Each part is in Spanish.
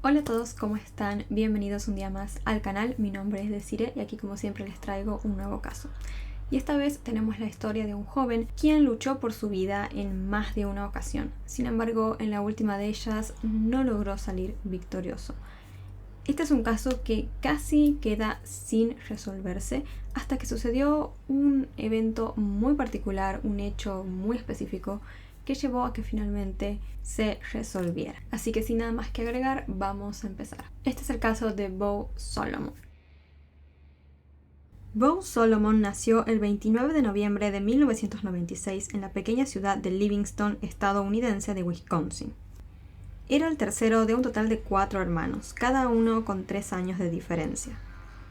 Hola a todos, ¿cómo están? Bienvenidos un día más al canal. Mi nombre es Desiree y aquí como siempre les traigo un nuevo caso. Y esta vez tenemos la historia de un joven quien luchó por su vida en más de una ocasión. Sin embargo, en la última de ellas no logró salir victorioso. Este es un caso que casi queda sin resolverse hasta que sucedió un evento muy particular, un hecho muy específico que llevó a que finalmente se resolviera. Así que sin nada más que agregar, vamos a empezar. Este es el caso de Beau Solomon. Beau Solomon nació el 29 de noviembre de 1996 en la pequeña ciudad de Livingston, estadounidense de Wisconsin. Era el tercero de un total de 4 hermanos, cada uno con 3 años de diferencia.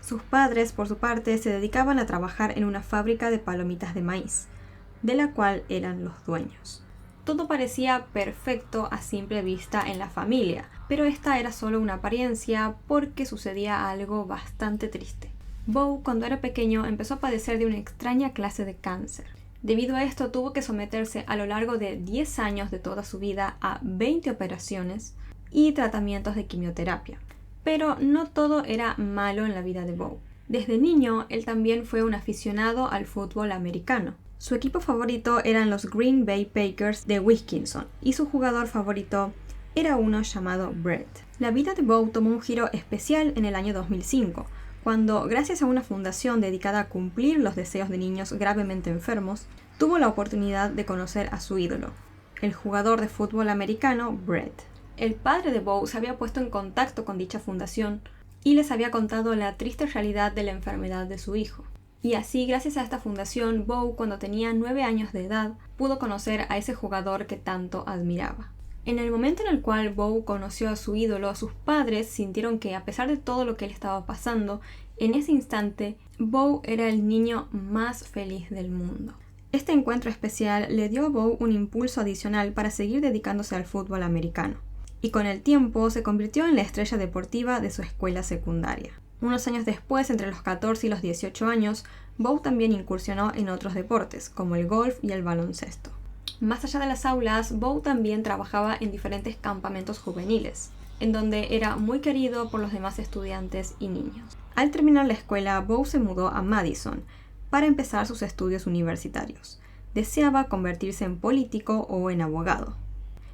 Sus padres, por su parte, se dedicaban a trabajar en una fábrica de palomitas de maíz, de la cual eran los dueños. Todo parecía perfecto a simple vista en la familia, pero esta era solo una apariencia porque sucedía algo bastante triste. Beau, cuando era pequeño, empezó a padecer de una extraña clase de cáncer. Debido a esto, tuvo que someterse a lo largo de 10 años de toda su vida a 20 operaciones y tratamientos de quimioterapia. Pero no todo era malo en la vida de Beau. Desde niño, él también fue un aficionado al fútbol americano. Su equipo favorito eran los Green Bay Packers de Wisconsin y su jugador favorito era uno llamado Brett. La vida de Beau tomó un giro especial en el año 2005, cuando, gracias a una fundación dedicada a cumplir los deseos de niños gravemente enfermos, tuvo la oportunidad de conocer a su ídolo, el jugador de fútbol americano Brett. El padre de Beau se había puesto en contacto con dicha fundación y les había contado la triste realidad de la enfermedad de su hijo. Y así, gracias a esta fundación, Beau, cuando tenía 9 años de edad, pudo conocer a ese jugador que tanto admiraba. En el momento en el cual Beau conoció a su ídolo, sus padres sintieron que, a pesar de todo lo que él estaba pasando, en ese instante, Beau era el niño más feliz del mundo. Este encuentro especial le dio a Beau un impulso adicional para seguir dedicándose al fútbol americano, y con el tiempo se convirtió en la estrella deportiva de su escuela secundaria. Unos años después, entre los 14 y los 18 años, Beau también incursionó en otros deportes, como el golf y el baloncesto. Más allá de las aulas, Beau también trabajaba en diferentes campamentos juveniles, en donde era muy querido por los demás estudiantes y niños. Al terminar la escuela, Beau se mudó a Madison para empezar sus estudios universitarios. Deseaba convertirse en político o en abogado.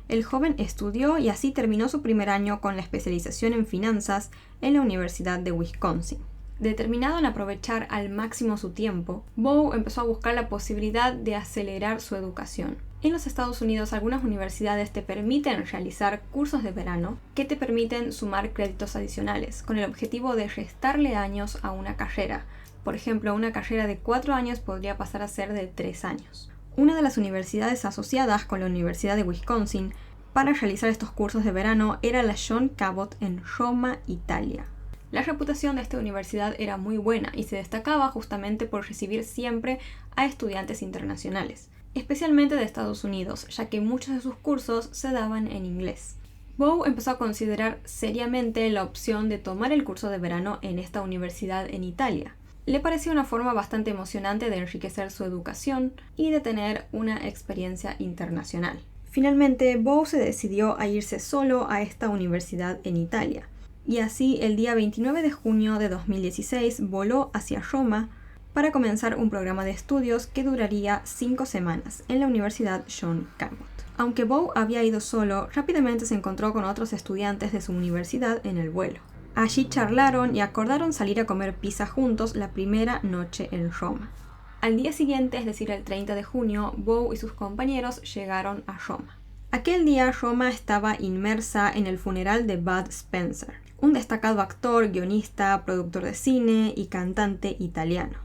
El joven estudió y así terminó su primer año con la especialización en finanzas en la Universidad de Wisconsin. Determinado en aprovechar al máximo su tiempo, Beau empezó a buscar la posibilidad de acelerar su educación. En los Estados Unidos, algunas universidades te permiten realizar cursos de verano que te permiten sumar créditos adicionales, con el objetivo de restarle años a una carrera. Por ejemplo, una carrera de 4 años podría pasar a ser de 3 años. Una de las universidades asociadas con la Universidad de Wisconsin para realizar estos cursos de verano era la John Cabot en Roma, Italia. La reputación de esta universidad era muy buena y se destacaba justamente por recibir siempre a estudiantes internacionales, especialmente de Estados Unidos, ya que muchos de sus cursos se daban en inglés. Beau empezó a considerar seriamente la opción de tomar el curso de verano en esta universidad en Italia. Le pareció una forma bastante emocionante de enriquecer su educación y de tener una experiencia internacional. Finalmente, Beau se decidió a irse solo a esta universidad en Italia, y así el día 29 de junio de 2016 voló hacia Roma para comenzar un programa de estudios que duraría 5 semanas en la Universidad John Cabot. Aunque Beau había ido solo, rápidamente se encontró con otros estudiantes de su universidad en el vuelo. Allí charlaron y acordaron salir a comer pizza juntos la primera noche en Roma. Al día siguiente, es decir, el 30 de junio, Beau y sus compañeros llegaron a Roma. Aquel día Roma estaba inmersa en el funeral de Bud Spencer, un destacado actor, guionista, productor de cine y cantante italiano.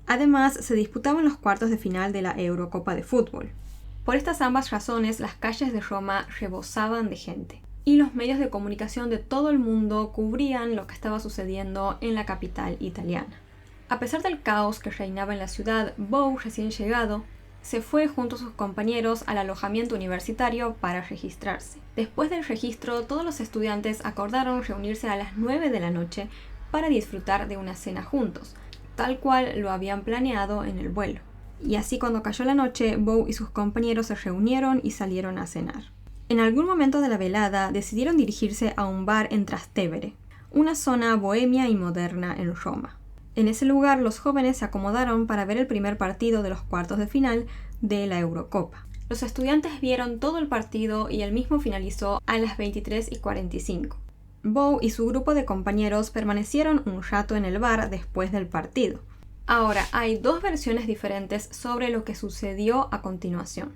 Además, se disputaban los cuartos de final de la Eurocopa de fútbol. Por estas ambas razones, las calles de Roma rebosaban de gente, y los medios de comunicación de todo el mundo cubrían lo que estaba sucediendo en la capital italiana. A pesar del caos que reinaba en la ciudad, Beau, recién llegado, se fue junto a sus compañeros al alojamiento universitario para registrarse. Después del registro, todos los estudiantes acordaron reunirse a las 9 de la noche para disfrutar de una cena juntos, tal cual lo habían planeado en el vuelo. Y así, cuando cayó la noche, Beau y sus compañeros se reunieron y salieron a cenar. En algún momento de la velada decidieron dirigirse a un bar en Trastevere, una zona bohemia y moderna en Roma. En ese lugar los jóvenes se acomodaron para ver el primer partido de los cuartos de final de la Eurocopa. Los estudiantes vieron todo el partido y el mismo finalizó a las 23:45. Bow y su grupo de compañeros permanecieron un rato en el bar después del partido. Ahora, hay dos versiones diferentes sobre lo que sucedió a continuación.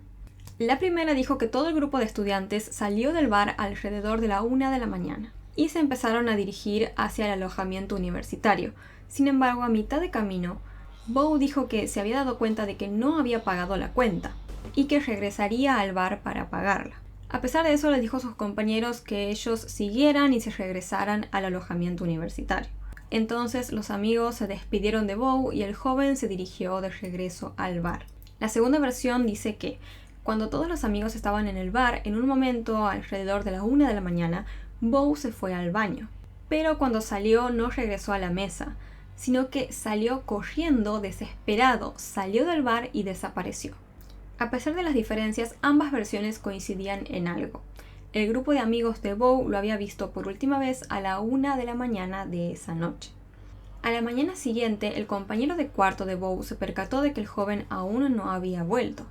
La primera dijo que todo el grupo de estudiantes salió del bar alrededor de la 1 de la mañana y se empezaron a dirigir hacia el alojamiento universitario. Sin embargo, a mitad de camino, Bow dijo que se había dado cuenta de que no había pagado la cuenta y que regresaría al bar para pagarla. A pesar de eso, le dijo a sus compañeros que ellos siguieran y se regresaran al alojamiento universitario. Entonces los amigos se despidieron de Bow y el joven se dirigió de regreso al bar. La segunda versión dice que cuando todos los amigos estaban en el bar, en un momento alrededor de la 1 de la mañana, Bow se fue al baño. Pero cuando salió no regresó a la mesa, sino que salió corriendo desesperado, salió del bar y desapareció. A pesar de las diferencias, ambas versiones coincidían en algo. El grupo de amigos de Bow lo había visto por última vez a la 1 de la mañana de esa noche. A la mañana siguiente, el compañero de cuarto de Bow se percató de que el joven aún no había vuelto.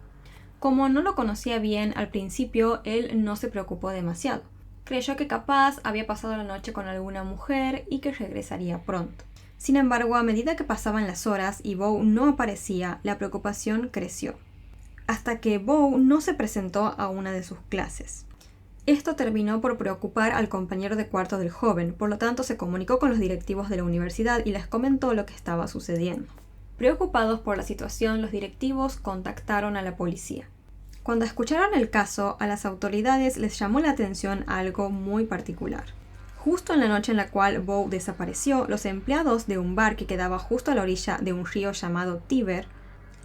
Como no lo conocía bien al principio, él no se preocupó demasiado. Creyó que capaz había pasado la noche con alguna mujer y que regresaría pronto. Sin embargo, a medida que pasaban las horas y Bow no aparecía, la preocupación creció, hasta que Bow no se presentó a una de sus clases. Esto terminó por preocupar al compañero de cuarto del joven, por lo tanto se comunicó con los directivos de la universidad y les comentó lo que estaba sucediendo. Preocupados por la situación, los directivos contactaron a la policía. Cuando escucharon el caso, a las autoridades les llamó la atención algo muy particular. Justo en la noche en la cual Bow desapareció, los empleados de un bar que quedaba justo a la orilla de un río llamado Tíber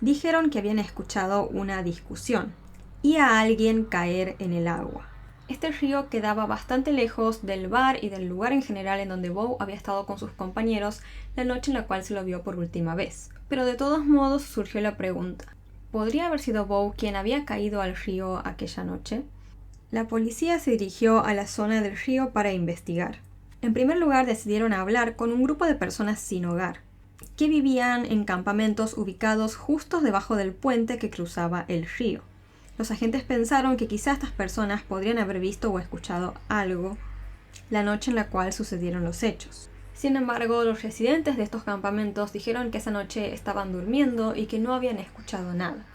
dijeron que habían escuchado una discusión y a alguien caer en el agua. Este río quedaba bastante lejos del bar y del lugar en general en donde Bow había estado con sus compañeros la noche en la cual se lo vio por última vez. Pero de todos modos surgió la pregunta: ¿podría haber sido Bow quien había caído al río aquella noche? La policía se dirigió a la zona del río para investigar. En primer lugar, decidieron hablar con un grupo de personas sin hogar, que vivían en campamentos ubicados justo debajo del puente que cruzaba el río. Los agentes pensaron que quizá estas personas podrían haber visto o escuchado algo la noche en la cual sucedieron los hechos. Sin embargo, los residentes de estos campamentos dijeron que esa noche estaban durmiendo y que no habían escuchado nada.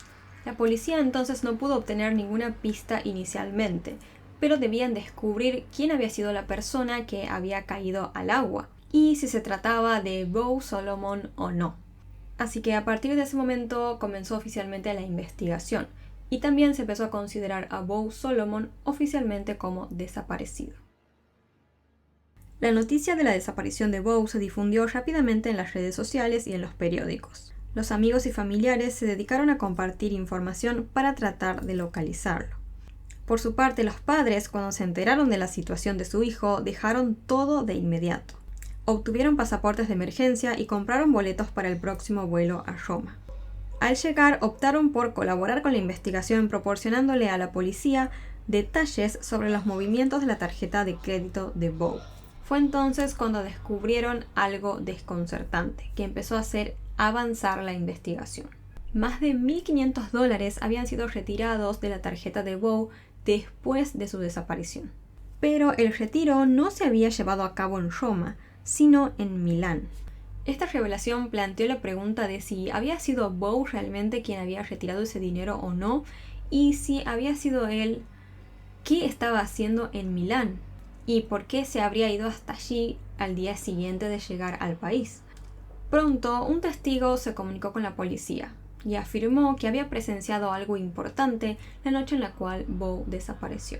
La policía entonces no pudo obtener ninguna pista inicialmente, pero debían descubrir quién había sido la persona que había caído al agua y si se trataba de Bow Solomon o no. Así que a partir de ese momento comenzó oficialmente la investigación y también se empezó a considerar a Bow Solomon oficialmente como desaparecido. La noticia de la desaparición de Bow se difundió rápidamente en las redes sociales y en los periódicos. Los amigos y familiares se dedicaron a compartir información para tratar de localizarlo. Por su parte, los padres, cuando se enteraron de la situación de su hijo, dejaron todo de inmediato. Obtuvieron pasaportes de emergencia y compraron boletos para el próximo vuelo a Roma. Al llegar, optaron por colaborar con la investigación proporcionándole a la policía detalles sobre los movimientos de la tarjeta de crédito de Bow. Fue entonces cuando descubrieron algo desconcertante, que empezó a hacer avanzar la investigación. Más de $1.500 habían sido retirados de la tarjeta de Bow después de su desaparición. Pero el retiro no se había llevado a cabo en Roma, sino en Milán. Esta revelación planteó la pregunta de si había sido Bow realmente quien había retirado ese dinero o no, y si había sido él, ¿qué estaba haciendo en Milán? ¿Y por qué se habría ido hasta allí al día siguiente de llegar al país? Pronto, un testigo se comunicó con la policía y afirmó que había presenciado algo importante la noche en la cual Bow desapareció.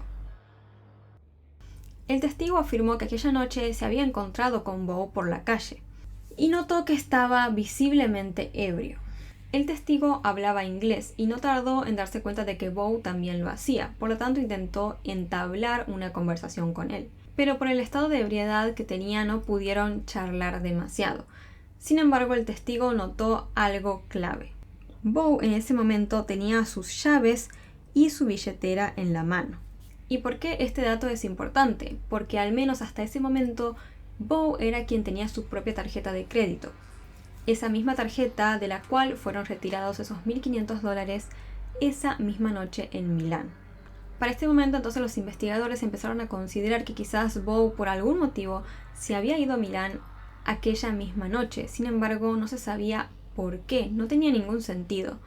El testigo afirmó que aquella noche se había encontrado con Bow por la calle y notó que estaba visiblemente ebrio. El testigo hablaba inglés y no tardó en darse cuenta de que Bow también lo hacía, por lo tanto intentó entablar una conversación con él. Pero por el estado de ebriedad que tenía no pudieron charlar demasiado. Sin embargo, el testigo notó algo clave. Bow en ese momento tenía sus llaves y su billetera en la mano. ¿Y por qué este dato es importante? Porque al menos hasta ese momento, Bow era quien tenía su propia tarjeta de crédito. Esa misma tarjeta de la cual fueron retirados esos $1.500 esa misma noche en Milán. Para este momento entonces los investigadores empezaron a considerar que quizás Bow por algún motivo se había ido a Milán aquella misma noche. Sin embargo, no se sabía por qué, no tenía ningún sentido.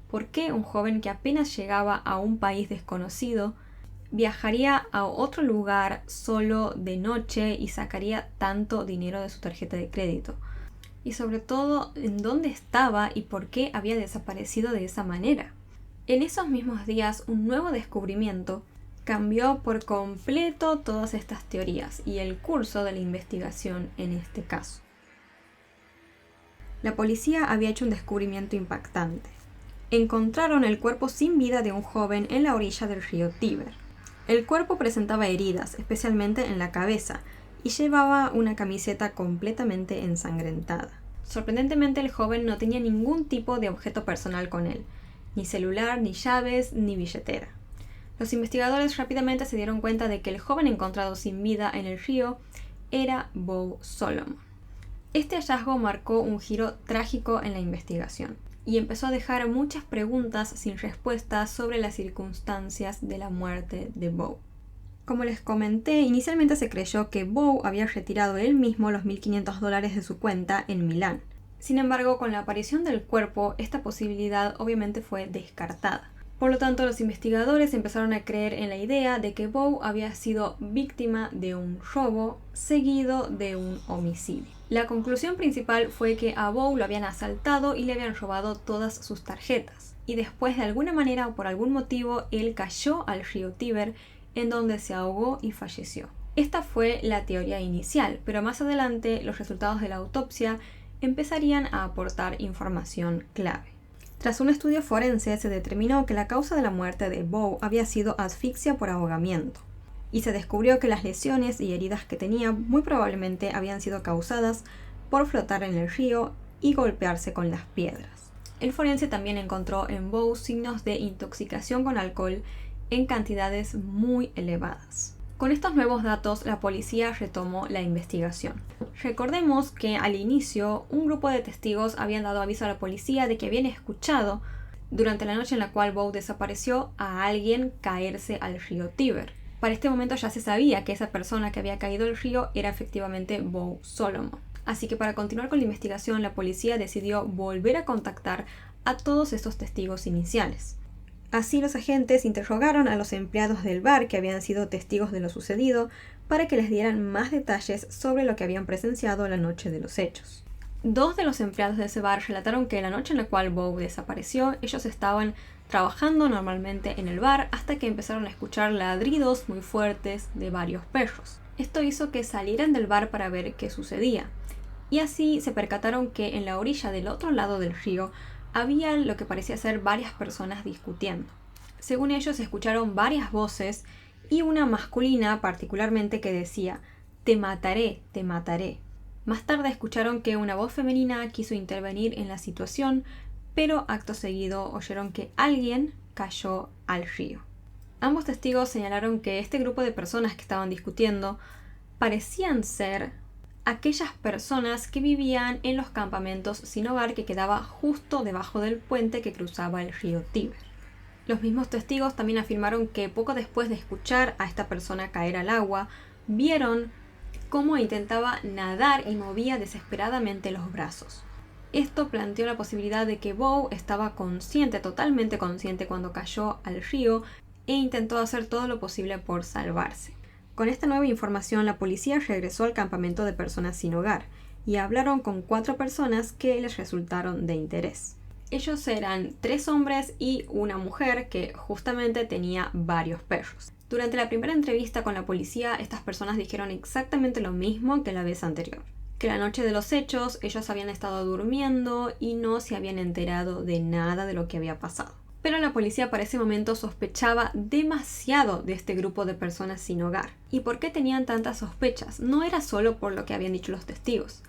¿Por qué un joven que apenas llegaba a un país desconocido viajaría a otro lugar solo de noche y sacaría tanto dinero de su tarjeta de crédito? Y sobre todo, ¿en dónde estaba y por qué había desaparecido de esa manera? En esos mismos días, un nuevo descubrimiento cambió por completo todas estas teorías y el curso de la investigación en este caso. La policía había hecho un descubrimiento impactante. Encontraron el cuerpo sin vida de un joven en la orilla del río Tíber. El cuerpo presentaba heridas, especialmente en la cabeza, y llevaba una camiseta completamente ensangrentada. Sorprendentemente, el joven no tenía ningún tipo de objeto personal con él, ni celular, ni llaves, ni billetera. Los investigadores rápidamente se dieron cuenta de que el joven encontrado sin vida en el río era Bow Solomon. Este hallazgo marcó un giro trágico en la investigación y empezó a dejar muchas preguntas sin respuesta sobre las circunstancias de la muerte de Bow. Como les comenté, inicialmente se creyó que Bow había retirado él mismo los $1.500 de su cuenta en Milán. Sin embargo, con la aparición del cuerpo, esta posibilidad obviamente fue descartada. Por lo tanto, los investigadores empezaron a creer en la idea de que Bow había sido víctima de un robo seguido de un homicidio. La conclusión principal fue que a Bow lo habían asaltado y le habían robado todas sus tarjetas. Y después, de alguna manera o por algún motivo, él cayó al río Tíber, en donde se ahogó y falleció. Esta fue la teoría inicial, pero más adelante los resultados de la autopsia empezarían a aportar información clave. Tras un estudio forense se determinó que la causa de la muerte de Bow había sido asfixia por ahogamiento, y se descubrió que las lesiones y heridas que tenía muy probablemente habían sido causadas por flotar en el río y golpearse con las piedras. El forense también encontró en Bow signos de intoxicación con alcohol en cantidades muy elevadas. Con estos nuevos datos, la policía retomó la investigación. Recordemos que al inicio, un grupo de testigos habían dado aviso a la policía de que habían escuchado, durante la noche en la cual Bow desapareció, a alguien caerse al río Tíber. Para este momento ya se sabía que esa persona que había caído al río era efectivamente Bow Solomon. Así que para continuar con la investigación, la policía decidió volver a contactar a todos estos testigos iniciales. Así los agentes interrogaron a los empleados del bar que habían sido testigos de lo sucedido para que les dieran más detalles sobre lo que habían presenciado la noche de los hechos. 2 de los empleados de ese bar relataron que la noche en la cual Bow desapareció, ellos estaban trabajando normalmente en el bar hasta que empezaron a escuchar ladridos muy fuertes de varios perros. Esto hizo que salieran del bar para ver qué sucedía, y así se percataron que en la orilla del otro lado del río había lo que parecía ser varias personas discutiendo. Según ellos, escucharon varias voces y una masculina particularmente que decía «Te mataré, te mataré». Más tarde escucharon que una voz femenina quiso intervenir en la situación, pero acto seguido oyeron que alguien cayó al río. Ambos testigos señalaron que este grupo de personas que estaban discutiendo parecían ser aquellas personas que vivían en los campamentos sin hogar que quedaba justo debajo del puente que cruzaba el río Tíber. Los mismos testigos también afirmaron que poco después de escuchar a esta persona caer al agua, vieron cómo intentaba nadar y movía desesperadamente los brazos. Esto planteó la posibilidad de que Bow estaba consciente, totalmente consciente cuando cayó al río e intentó hacer todo lo posible por salvarse. Con esta nueva información, la policía regresó al campamento de personas sin hogar y hablaron con 4 personas que les resultaron de interés. Ellos eran 3 hombres y una mujer que justamente tenía varios perros. Durante la primera entrevista con la policía, estas personas dijeron exactamente lo mismo que la vez anterior. Que la noche de los hechos ellos habían estado durmiendo y no se habían enterado de nada de lo que había pasado. Pero la policía para ese momento sospechaba demasiado de este grupo de personas sin hogar. ¿Y por qué tenían tantas sospechas? No era solo por lo que habían dicho los testigos,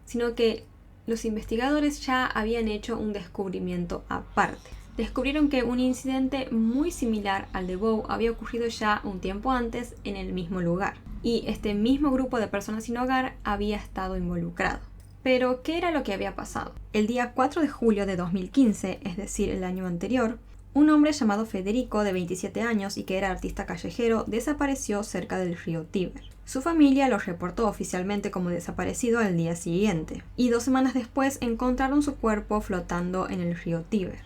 sino que los investigadores ya habían hecho un descubrimiento aparte. descubrieron que un incidente muy similar al de Bow había ocurrido ya un tiempo antes en el mismo lugar, y este mismo grupo de personas sin hogar había estado involucrado. Pero, ¿qué era lo que había pasado? El día 4 de julio de 2015, es decir, el año anterior, un hombre llamado Federico, de 27 años y que era artista callejero, desapareció cerca del río Tíber. Su familia lo reportó oficialmente como desaparecido al día siguiente, y 2 semanas después encontraron su cuerpo flotando en el río Tíber,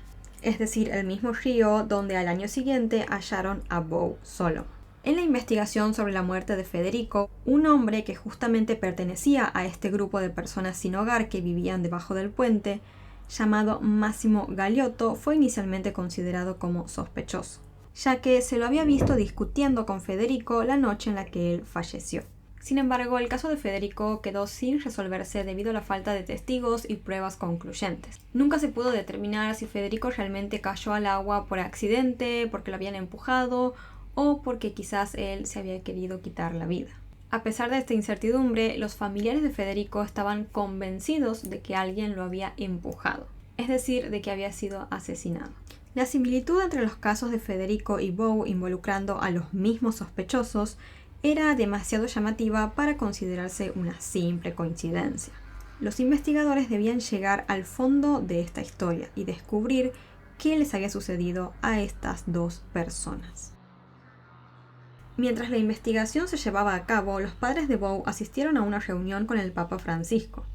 es decir, el mismo río donde al año siguiente hallaron a Bow Solomon. En la investigación sobre la muerte de Federico, un hombre que justamente pertenecía a este grupo de personas sin hogar que vivían debajo del puente, llamado Massimo Galiotto, fue inicialmente considerado como sospechoso, ya que se lo había visto discutiendo con Federico la noche en la que él falleció. Sin embargo, el caso de Federico quedó sin resolverse debido a la falta de testigos y pruebas concluyentes. Nunca se pudo determinar si Federico realmente cayó al agua por accidente, porque lo habían empujado, o porque quizás él se había querido quitar la vida. A pesar de esta incertidumbre, los familiares de Federico estaban convencidos de que alguien lo había empujado, es decir, de que había sido asesinado. La similitud entre los casos de Federico y Bow involucrando a los mismos sospechosos era demasiado llamativa para considerarse una simple coincidencia. Los investigadores debían llegar al fondo de esta historia y descubrir qué les había sucedido a estas dos personas. Mientras la investigación se llevaba a cabo, los padres de Bow asistieron a una reunión con el Papa Francisco,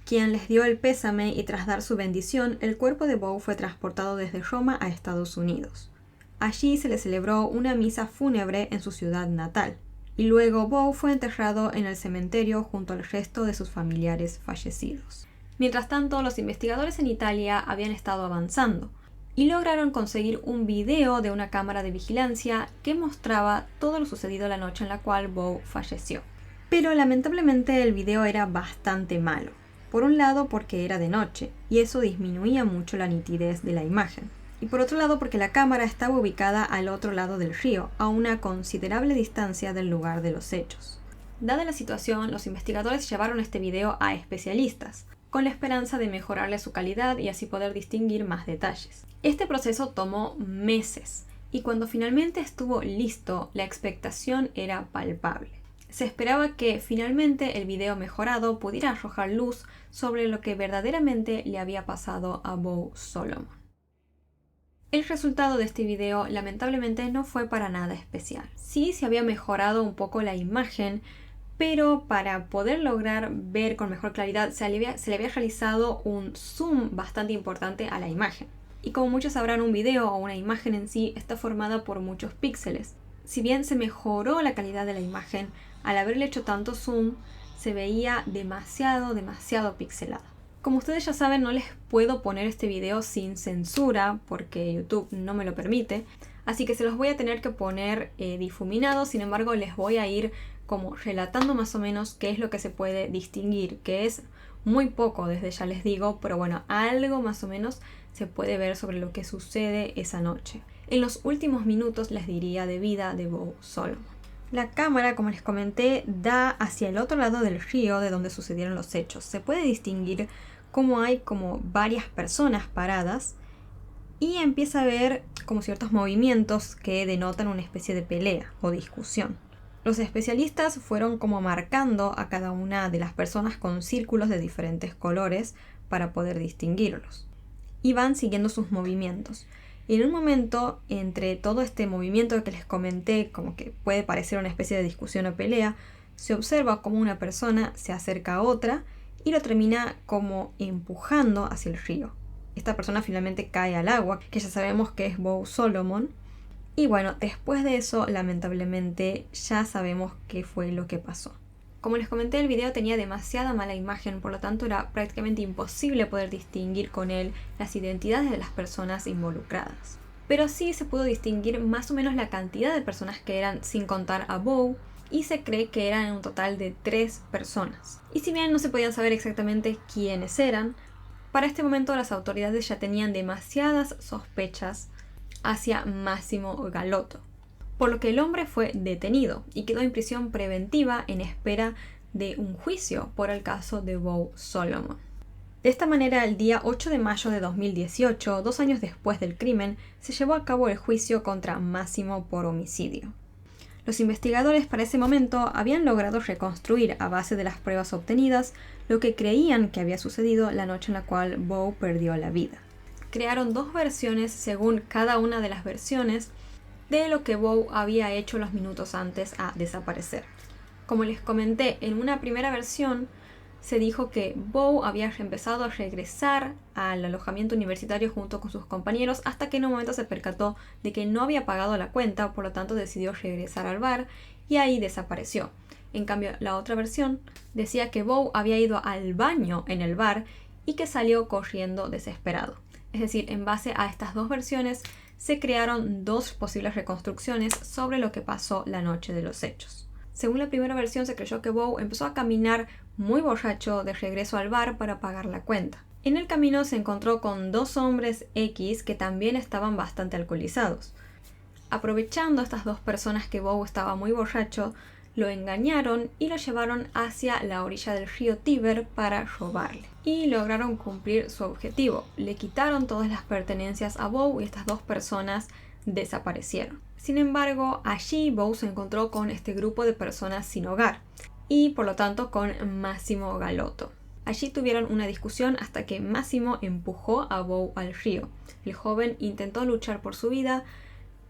quien les dio el pésame, y tras dar su bendición, el cuerpo de Bow fue transportado desde Roma a Estados Unidos. Allí se le celebró una misa fúnebre en su ciudad natal, y luego Bow fue enterrado en el cementerio junto al resto de sus familiares fallecidos. Mientras tanto, los investigadores en Italia habían estado avanzando, y lograron conseguir un video de una cámara de vigilancia que mostraba todo lo sucedido la noche en la cual Bow falleció. Pero lamentablemente el video era bastante malo. Por un lado porque era de noche, y eso disminuía mucho la nitidez de la imagen. Y por otro lado porque la cámara estaba ubicada al otro lado del río, a una considerable distancia del lugar de los hechos. Dada la situación, los investigadores llevaron este video a especialistas, con la esperanza de mejorarle su calidad y así poder distinguir más detalles. Este proceso tomó meses, y cuando finalmente estuvo listo, la expectación era palpable. Se esperaba que finalmente el video mejorado pudiera arrojar luz sobre lo que verdaderamente le había pasado a Bow Solomon. El resultado de este video lamentablemente no fue para nada especial. Sí se había mejorado un poco la imagen, pero para poder lograr ver con mejor claridad se le había realizado un zoom bastante importante a la imagen. Y como muchos sabrán, un video o una imagen en sí está formada por muchos píxeles. Si bien se mejoró la calidad de la imagen, al haberle hecho tanto zoom, se veía demasiado pixelada. Como ustedes ya saben, no les puedo poner este video sin censura porque YouTube no me lo permite, así que se los voy a tener que poner difuminados. Sin embargo, les voy a ir como relatando más o menos qué es lo que se puede distinguir, que es muy poco, desde ya les digo, pero bueno, algo más o menos se puede ver sobre lo que sucede esa noche. En los últimos minutos, les diría, de vida de Bow Solomon. La cámara, como les comenté, da hacia el otro lado del río de donde sucedieron los hechos. Se puede distinguir cómo hay como varias personas paradas y empieza a ver como ciertos movimientos que denotan una especie de pelea o discusión. Los especialistas fueron como marcando a cada una de las personas con círculos de diferentes colores para poder distinguirlos. Y van siguiendo sus movimientos. Y en un momento, entre todo este movimiento que les comenté, como que puede parecer una especie de discusión o pelea, se observa como una persona se acerca a otra y lo termina como empujando hacia el río. Esta persona finalmente cae al agua, que ya sabemos que es Bow Solomon. Y bueno, después de eso, lamentablemente, ya sabemos qué fue lo que pasó. Como les comenté, el video tenía demasiada mala imagen, por lo tanto era prácticamente imposible poder distinguir con él las identidades de las personas involucradas. Pero sí se pudo distinguir más o menos la cantidad de personas que eran, sin contar a Bow, y se cree que eran un total de 3 personas. Y si bien no se podían saber exactamente quiénes eran, para este momento las autoridades ya tenían demasiadas sospechas hacia Massimo Galiotto, por lo que el hombre fue detenido y quedó en prisión preventiva en espera de un juicio por el caso de Bow Solomon. De esta manera, el día 8 de mayo de 2018, 2 años después del crimen, se llevó a cabo el juicio contra Massimo por homicidio. Los investigadores para ese momento habían logrado reconstruir a base de las pruebas obtenidas lo que creían que había sucedido la noche en la cual Bowe perdió la vida. Crearon 2 versiones según cada una de las versiones de lo que Bowe había hecho los minutos antes a desaparecer. Como les comenté, en una primera versión se dijo que Bowe había empezado a regresar al alojamiento universitario junto con sus compañeros hasta que en un momento se percató de que no había pagado la cuenta, por lo tanto decidió regresar al bar y ahí desapareció. En cambio, la otra versión decía que Bowe había ido al baño en el bar y que salió corriendo desesperado. Es decir, en base a estas 2 versiones se crearon 2 posibles reconstrucciones sobre lo que pasó la noche de los hechos. Según la primera versión, se creyó que Bowe empezó a caminar muy borracho de regreso al bar para pagar la cuenta. En el camino se encontró con 2 hombres X que también estaban bastante alcoholizados. Aprovechando a estas 2 personas que Bowe estaba muy borracho, lo engañaron y lo llevaron hacia la orilla del río Tíber para robarle. Y lograron cumplir su objetivo. Le quitaron todas las pertenencias a Bowe y estas 2 personas desaparecieron. Sin embargo, allí Bowe se encontró con este grupo de personas sin hogar y por lo tanto con Massimo Galotto. Allí tuvieron una discusión hasta que Massimo empujó a Bowe al río. El joven intentó luchar por su vida,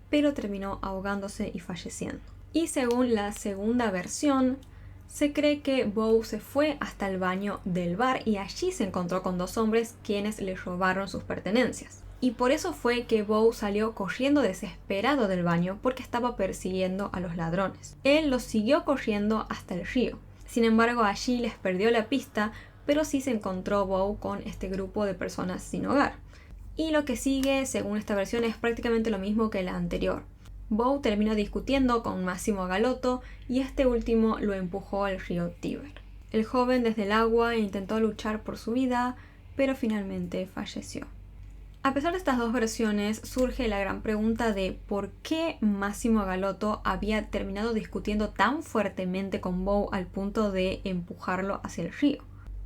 pero terminó ahogándose y falleciendo. Y según la segunda versión, se cree que Bowe se fue hasta el baño del bar y allí se encontró con 2 hombres quienes le robaron sus pertenencias. Y por eso fue que Bowe salió corriendo desesperado del baño porque estaba persiguiendo a los ladrones. Él los siguió corriendo hasta el río. Sin embargo, allí les perdió la pista, pero sí se encontró Bowe con este grupo de personas sin hogar. Y lo que sigue, según esta versión, es prácticamente lo mismo que la anterior. Bowe terminó discutiendo con Massimo Galotto y este último lo empujó al río Tíber. El joven desde el agua intentó luchar por su vida, pero finalmente falleció. A pesar de estas 2 versiones, surge la gran pregunta de por qué Massimo Galotto había terminado discutiendo tan fuertemente con Bowe al punto de empujarlo hacia el río.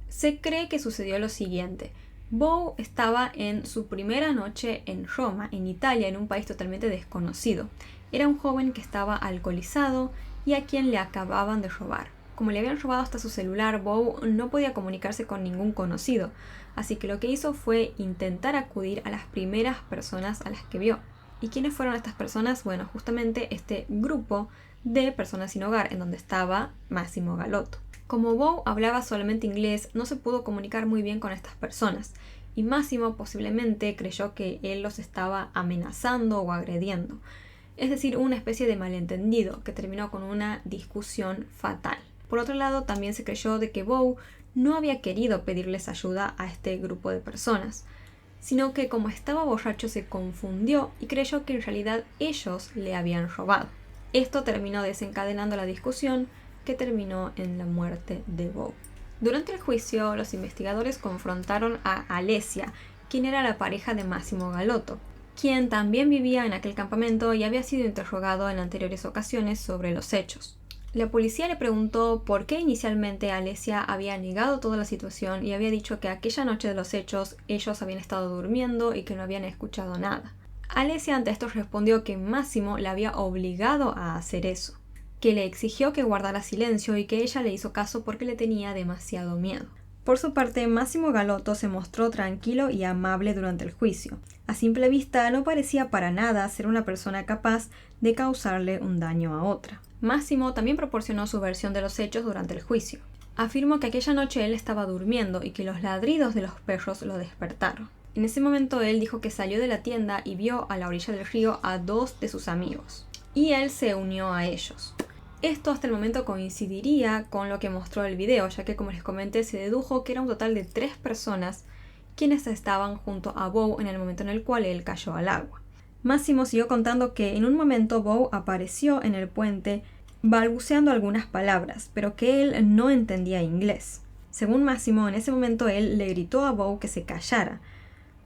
Se cree que sucedió lo siguiente. Bowe estaba en su primera noche en Roma, en Italia, en un país totalmente desconocido. Era un joven que estaba alcoholizado y a quien le acababan de robar. Como le habían robado hasta su celular, Bowe no podía comunicarse con ningún conocido, así que lo que hizo fue intentar acudir a las primeras personas a las que vio. ¿Y quiénes fueron estas personas? Bueno, justamente este grupo de personas sin hogar, en donde estaba Massimo Galotto. Como Bowe hablaba solamente inglés, no se pudo comunicar muy bien con estas personas, y Massimo posiblemente creyó que él los estaba amenazando o agrediendo. Es decir, una especie de malentendido que terminó con una discusión fatal. Por otro lado, también se creyó de que Bowe no había querido pedirles ayuda a este grupo de personas, sino que como estaba borracho se confundió y creyó que en realidad ellos le habían robado. Esto terminó desencadenando la discusión que terminó en la muerte de Bowe. Durante el juicio, los investigadores confrontaron a Alessia, quien era la pareja de Massimo Galotto, quien también vivía en aquel campamento y había sido interrogado en anteriores ocasiones sobre los hechos. La policía le preguntó por qué inicialmente Alessia había negado toda la situación y había dicho que aquella noche de los hechos ellos habían estado durmiendo y que no habían escuchado nada. Alessia ante esto respondió que Massimo la había obligado a hacer eso, que le exigió que guardara silencio y que ella le hizo caso porque le tenía demasiado miedo. Por su parte, Massimo Galotto se mostró tranquilo y amable durante el juicio. A simple vista no parecía para nada ser una persona capaz de causarle un daño a otra. Massimo también proporcionó su versión de los hechos durante el juicio. Afirmó que aquella noche él estaba durmiendo y que los ladridos de los perros lo despertaron. En ese momento él dijo que salió de la tienda y vio a la orilla del río a 2 de sus amigos, y él se unió a ellos. Esto hasta el momento coincidiría con lo que mostró el video, ya que como les comenté se dedujo que era un total de 3 personas quienes estaban junto a Bowe en el momento en el cual él cayó al agua. Massimo siguió contando que en un momento Bowe apareció en el puente balbuceando algunas palabras, pero que él no entendía inglés. Según Massimo, en ese momento él le gritó a Bowe que se callara,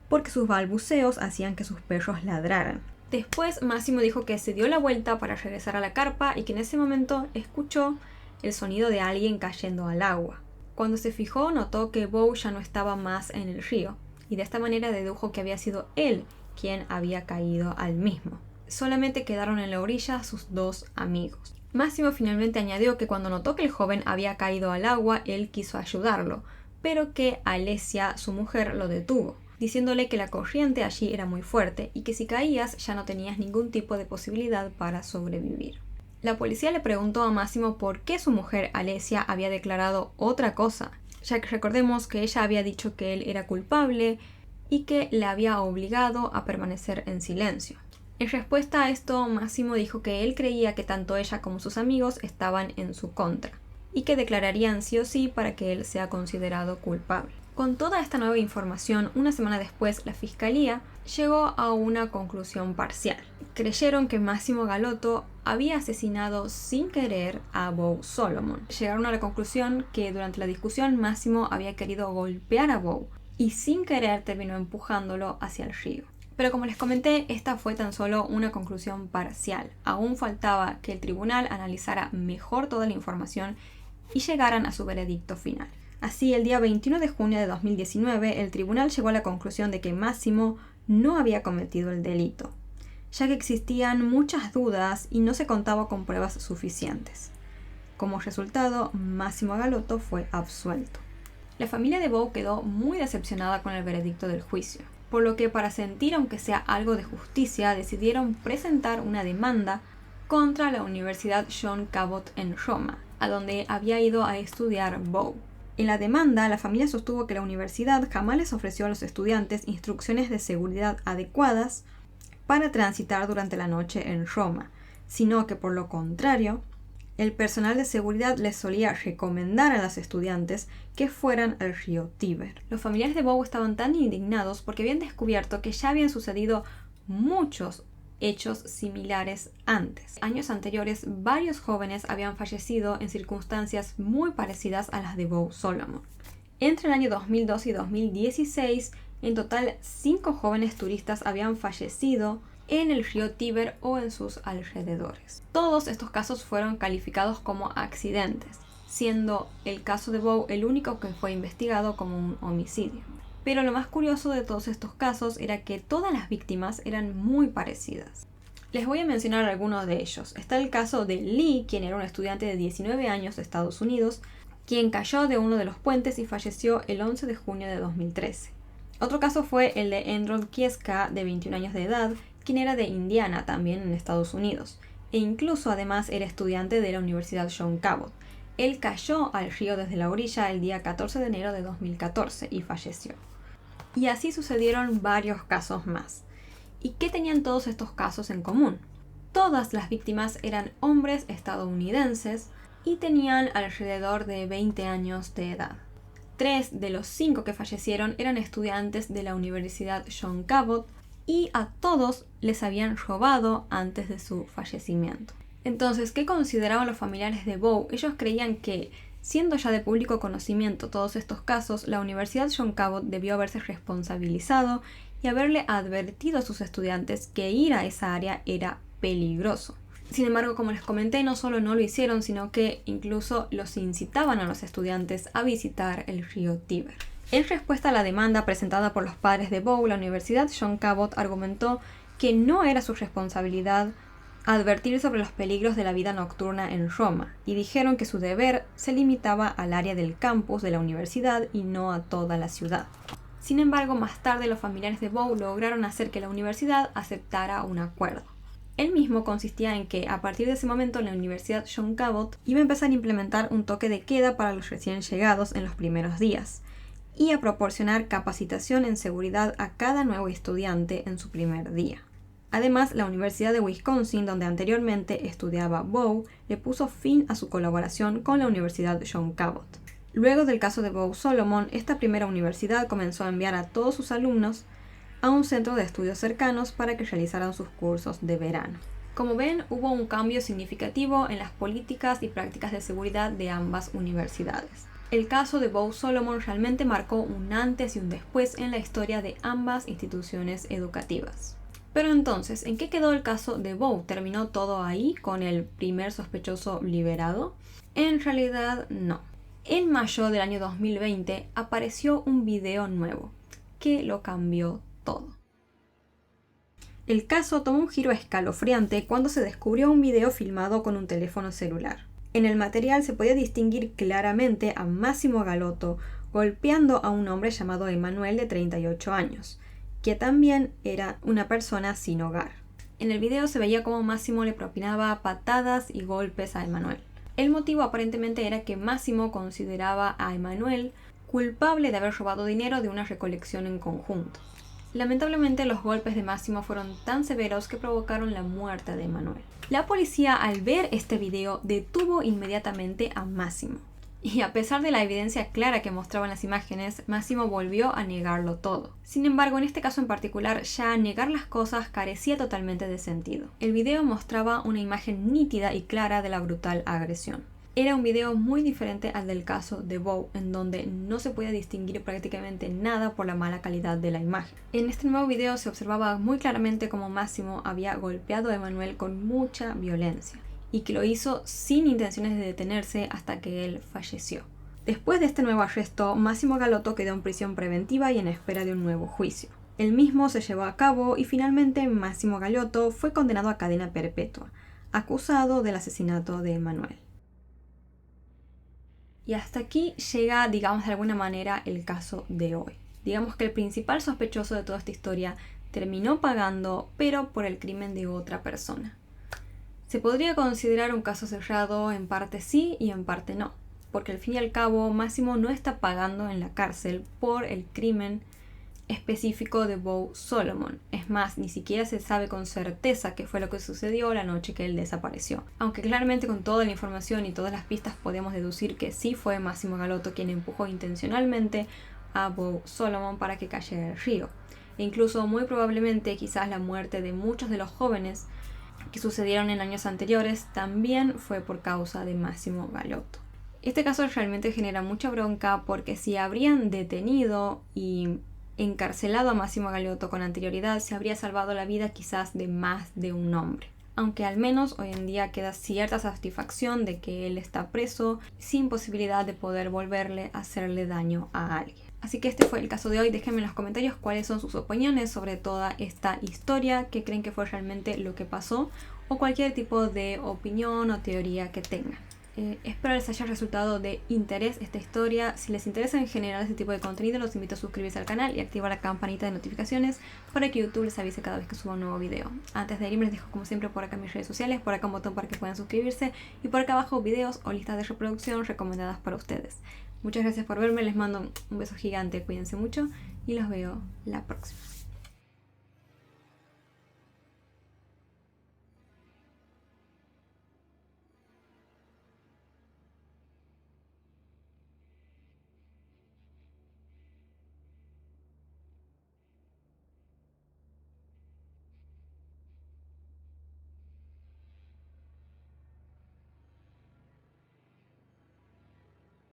porque sus balbuceos hacían que sus perros ladraran. Después Massimo dijo que se dio la vuelta para regresar a la carpa y que en ese momento escuchó el sonido de alguien cayendo al agua. Cuando se fijó, notó que Bow ya no estaba más en el río, y de esta manera dedujo que había sido él quien había caído al mismo. Solamente quedaron en la orilla sus dos amigos. Máximo finalmente añadió que cuando notó que el joven había caído al agua, él quiso ayudarlo, pero que Alessia, su mujer, lo detuvo, diciéndole que la corriente allí era muy fuerte y que si caías ya no tenías ningún tipo de posibilidad para sobrevivir. La policía le preguntó a Máximo por qué su mujer Alessia había declarado otra cosa, ya que recordemos que ella había dicho que él era culpable y que le había obligado a permanecer en silencio. En respuesta a esto, Máximo dijo que él creía que tanto ella como sus amigos estaban en su contra y que declararían sí o sí para que él sea considerado culpable. Con toda esta nueva información, una semana después, la fiscalía llegó a una conclusión parcial. Creyeron que Máximo Galotto había asesinado sin querer a Bow Solomon. Llegaron a la conclusión que durante la discusión Máximo había querido golpear a Bow y sin querer terminó empujándolo hacia el río. Pero como les comenté, esta fue tan solo una conclusión parcial. Aún faltaba que el tribunal analizara mejor toda la información y llegaran a su veredicto final. Así, el día 21 de junio de 2019, el tribunal llegó a la conclusión de que Máximo no había cometido el delito, ya que existían muchas dudas y no se contaba con pruebas suficientes. Como resultado, Máximo Galotto fue absuelto. La familia de Bow quedó muy decepcionada con el veredicto del juicio, por lo que para sentir aunque sea algo de justicia decidieron presentar una demanda contra la Universidad John Cabot en Roma, a donde había ido a estudiar Bow. En la demanda, la familia sostuvo que la universidad jamás les ofreció a los estudiantes instrucciones de seguridad adecuadas para transitar durante la noche en Roma, sino que por lo contrario, el personal de seguridad les solía recomendar a los estudiantes que fueran al río Tíber. Los familiares de Bow estaban tan indignados porque habían descubierto que ya habían sucedido muchos hechos similares antes. Años anteriores, varios jóvenes habían fallecido en circunstancias muy parecidas a las de Bow Solomon. Entre el año 2002 y 2016, en total 5 jóvenes turistas habían fallecido en el río Tíber o en sus alrededores. Todos estos casos fueron calificados como accidentes, siendo el caso de Bow el único que fue investigado como un homicidio. Pero lo más curioso de todos estos casos era que todas las víctimas eran muy parecidas. Les voy a mencionar algunos de ellos. Está el caso de Lee, quien era un estudiante de 19 años de Estados Unidos, quien cayó de uno de los puentes y falleció el 11 de junio de 2013. Otro caso fue el de Andrew Kieska, de 21 años de edad, quien era de Indiana, también en Estados Unidos, e incluso además era estudiante de la Universidad John Cabot. Él cayó al río desde la orilla el día 14 de enero de 2014 y falleció. Y así sucedieron varios casos más. ¿Y qué tenían todos estos casos en común? Todas las víctimas eran hombres estadounidenses y tenían alrededor de 20 años de edad. 3 de los 5 que fallecieron eran estudiantes de la Universidad John Cabot y a todos les habían robado antes de su fallecimiento. Entonces, ¿qué consideraban los familiares de Bow? Ellos creían que, siendo ya de público conocimiento todos estos casos, la Universidad John Cabot debió haberse responsabilizado y haberle advertido a sus estudiantes que ir a esa área era peligroso. Sin embargo, como les comenté, no solo no lo hicieron, sino que incluso los incitaban a los estudiantes a visitar el río Tíber. En respuesta a la demanda presentada por los padres de Bow, la Universidad John Cabot argumentó que no era su responsabilidad advertir sobre los peligros de la vida nocturna en Roma, y dijeron que su deber se limitaba al área del campus de la universidad y no a toda la ciudad. Sin embargo, más tarde los familiares de Bow lograron hacer que la universidad aceptara un acuerdo. El mismo consistía en que, a partir de ese momento, la Universidad John Cabot iba a empezar a implementar un toque de queda para los recién llegados en los primeros días, y a proporcionar capacitación en seguridad a cada nuevo estudiante en su primer día. Además, la Universidad de Wisconsin, donde anteriormente estudiaba Bow, le puso fin a su colaboración con la Universidad John Cabot. Luego del caso de Bow Solomon, esta primera universidad comenzó a enviar a todos sus alumnos a un centro de estudios cercanos para que realizaran sus cursos de verano. Como ven, hubo un cambio significativo en las políticas y prácticas de seguridad de ambas universidades. El caso de Bow Solomon realmente marcó un antes y un después en la historia de ambas instituciones educativas. Pero entonces, ¿en qué quedó el caso de Bow? ¿Terminó todo ahí con el primer sospechoso liberado? En realidad, no. En mayo del año 2020 apareció un video nuevo que lo cambió todo. El caso tomó un giro escalofriante cuando se descubrió un video filmado con un teléfono celular. En el material se podía distinguir claramente a Massimo Galotto golpeando a un hombre llamado Emanuel de 38 años, que también era una persona sin hogar. En el video se veía cómo Massimo le propinaba patadas y golpes a Emanuel. El motivo aparentemente era que Massimo consideraba a Emanuel culpable de haber robado dinero de una recolección en conjunto. Lamentablemente los golpes de Massimo fueron tan severos que provocaron la muerte de Emanuel. La policía, al ver este video, detuvo inmediatamente a Massimo. Y a pesar de la evidencia clara que mostraban las imágenes, Massimo volvió a negarlo todo. Sin embargo, en este caso en particular, ya negar las cosas carecía totalmente de sentido. El video mostraba una imagen nítida y clara de la brutal agresión. Era un video muy diferente al del caso de Bow, en donde no se podía distinguir prácticamente nada por la mala calidad de la imagen. En este nuevo video se observaba muy claramente cómo Massimo había golpeado a Emanuel con mucha violencia, y que lo hizo sin intenciones de detenerse hasta que él falleció. Después de este nuevo arresto, Massimo Galotto quedó en prisión preventiva y en espera de un nuevo juicio. El mismo se llevó a cabo y finalmente Massimo Galotto fue condenado a cadena perpetua, acusado del asesinato de Emanuel. Y hasta aquí llega, digamos de alguna manera, el caso de hoy. Digamos que el principal sospechoso de toda esta historia terminó pagando, pero por el crimen de otra persona. Se podría considerar un caso cerrado, en parte sí y en parte no, porque al fin y al cabo Massimo no está pagando en la cárcel por el crimen específico de Bow Solomon. Es más, ni siquiera se sabe con certeza qué fue lo que sucedió la noche que él desapareció. Aunque claramente con toda la información y todas las pistas podemos deducir que sí fue Massimo Galotto quien empujó intencionalmente a Bow Solomon para que cayera el río. E incluso muy probablemente quizás la muerte de muchos de los jóvenes que sucedieron en años anteriores también fue por causa de Massimo Galotto. Este caso realmente genera mucha bronca porque si habrían detenido y encarcelado a Massimo Galotto con anterioridad, se habría salvado la vida quizás de más de un hombre. Aunque al menos hoy en día queda cierta satisfacción de que él está preso sin posibilidad de poder volverle a hacerle daño a alguien. Así que este fue el caso de hoy. Déjenme en los comentarios cuáles son sus opiniones sobre toda esta historia, qué creen que fue realmente lo que pasó o cualquier tipo de opinión o teoría que tengan. Espero les haya resultado de interés esta historia. Si les interesa en general este tipo de contenido, los invito a suscribirse al canal y activar la campanita de notificaciones para que YouTube les avise cada vez que suba un nuevo video. Antes de irme les dejo como siempre por acá mis redes sociales, por acá un botón para que puedan suscribirse y por acá abajo videos o listas de reproducción recomendadas para ustedes. Muchas gracias por verme, les mando un beso gigante, cuídense mucho y los veo la próxima.